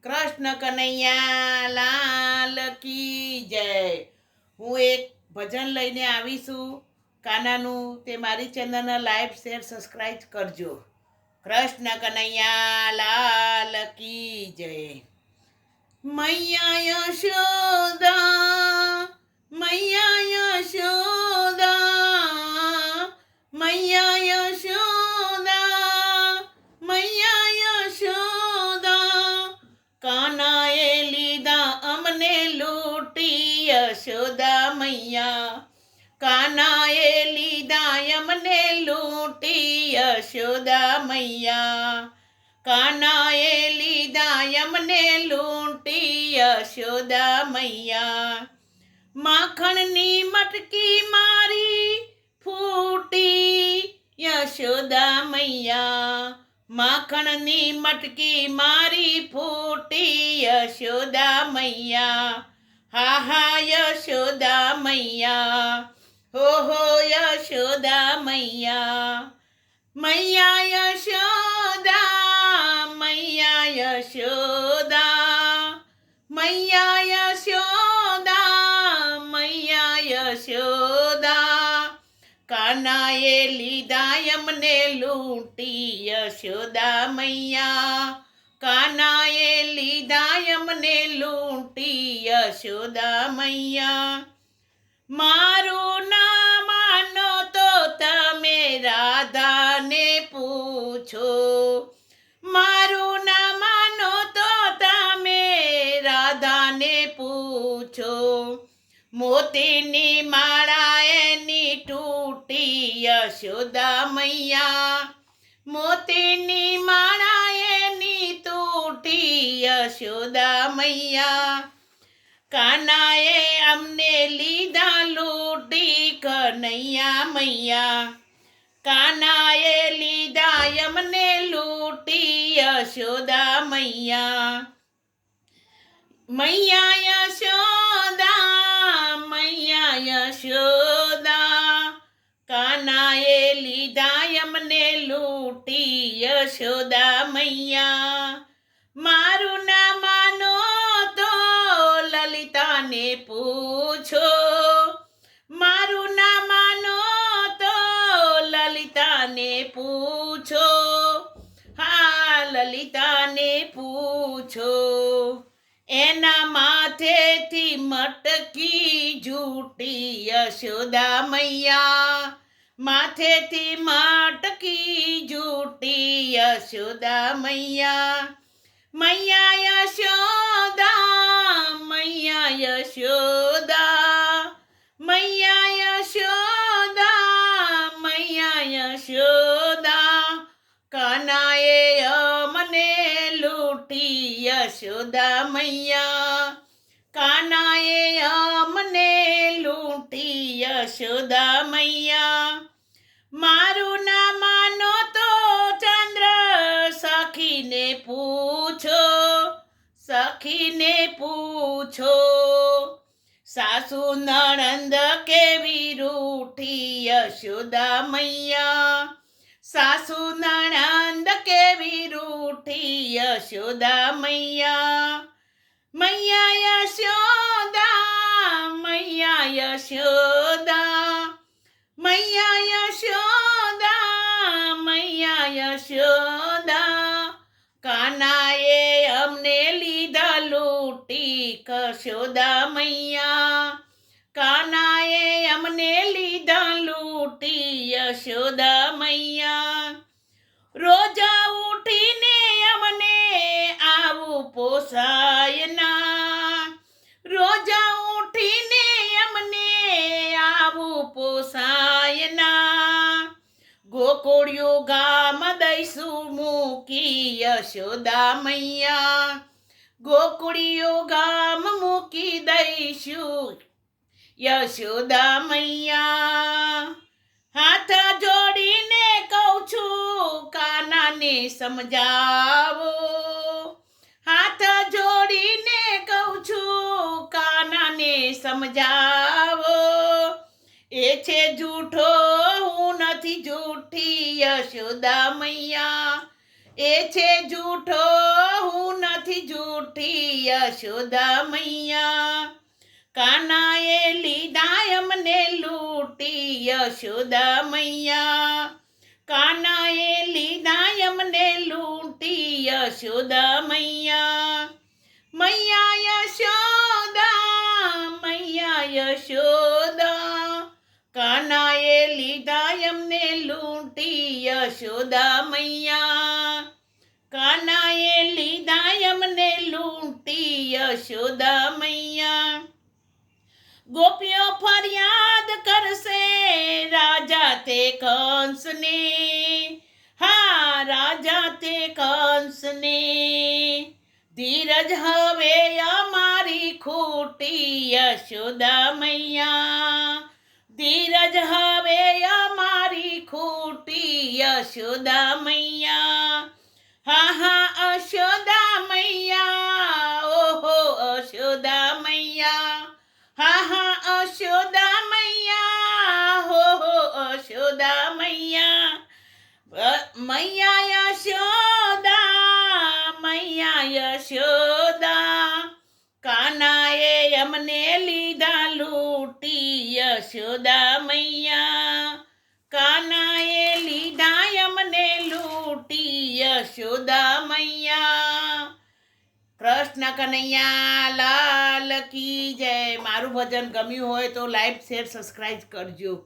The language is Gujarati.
કૃષ્ણ કનૈયા લાલ કી જય। હું એક ભજન લઈને આવી છું કાનાનું, તે મારી ચેનલને લાઈક શેર સબસ્ક્રાઈબ કરજો। કૃષ્ણ કનૈયા લાલ કી જય। મૈયા યશોદા મૈયા યશોદા મૈયા યશોદા મૈયા યશોદા કાનાએ લીધા અમને લૂંટી યશોદા મૈયા કાનાએ લીધા અમને લૂંટી યશોદા મૈયા કાનાએ લીધા અમને લૂંટી યશોદા મૈયા માખણની મટકી મારી ફૂટી યશોદા મૈયા માખણની મટકી મારી ફૂટી યશોદા મૈયા હા હા યશોદા મૈયા હો યશોદા મૈયા મૈયા યશોદા મૈયા યશોદા મૈયા યશોદા મૈયા યશોદા કાનાએ લીધા અમને લૂંટી યશોદા મૈયા કાનાએ લીધા અમને લૂંટી યશોદા મૈયા મારું ના માનો તો તમે રાધાને પૂછો મારું ના માનો તો તમે રાધાને પૂછો મોતીની માળા એની તૂટી યશોદા મૈયા મોતીની માળા એની તૂટી યશોદા મૈયા કાનાએ અમને લીધા લૂંટી કનૈયા મૈયા કાનાએ લીધા અમને લૂંટી યશોદા મૈયા મૈયા યશોદા મૈયા યશોદા કાનાએ લીધા અમને લૂંટી યશોદા મૈયા મારું ના માનો તો લલિતાને પૂછો મારું ના માનો તો લલિતાને પૂછો હા લલિતાને પૂછો એના માથેથી મટકી જૂટી યશોદા મૈયા માથેથી મટકી જૂટી યશોદા મૈયા મૈયા યશોદા મૈયા યશોદા મૈયા યશોદા મૈયા યશોદા કાનાએ અમને લૂંટી યશોદા મૈયા કાનાએ અમને લૂંટી યશોદા મૈયા મારું ના માનો તો ચંદ્ર સખીને પૂછો સખીને પૂછો સાસુ નણંદ કેવી રૂઠી યશોદા મૈયા સાસુ નણંદ કેવી રૂઠી યશોદા મૈયા મૈયા યશોદા મૈયા યશોદા મૈયા યશોદા મૈયા યશોદા કાનાએ અમને લીધા લૂંટી કશોદા મૈયા કાનાએ અમને લીધા લૂંટી યશોદા મૈયા રોજા ઉઠીને અમને આવું પોસાય ના રોજા ઉઠીને અમને આવું પોસાય ના ગોકુળિયું ગામ દઈશું મૂકી યશોદા મૈયા ગોકુળિયું ગામ મૂકી દઈશું યશોદા મૈયા હાથ જોડીને કહું છું કાનાને સમજાવો હાથ જોડીને કહું છું કાનાને સમજાવો એ છે જૂઠો હું નથી જૂઠી યશોદા મૈયા એ છે જૂઠો હું નથી જૂઠી યશોદા મૈયા. કાનાએ લીધા અમને લૂંટી યશોદા મૈયા. કાનાએ લીધા અમને લૂંટી યશોદા મૈયા. મૈયા યશોદા મૈયા યશોદા. કાનાએ લીધા અમને લૂંટી યશોદા મૈયા. કાનાએ લીધા અમને લૂંટી યશોદા મૈયા. ગોપીઓ ફરિયાદ કરશે રાજા તે કંસને. હા રાજા તે કંસને. ધીરજ હવે અમારી ખૂટી યશોદા મૈયા. ધીરજ હવે અમારી ખૂટી યશોદા મૈયા. હા હા અશોદા મૈયા. ઓહો અશોદા મૈયા. હા હા અશોદા મૈયા. હો હો અશોદા મૈયા. મૈયા યશોદા મૈયા યશોદા. કાનાએ અમને લીધા લૂંટી યશોદા મૈયા. કાનાએ લીધા અમને લૂંટી યશોદા મૈયા. કૃષ્ણ કનૈયા લાલ કી જય. મારું ભજન ગમ્યું હોય તો લાઈક શેર સબસ્ક્રાઈબ કરજો.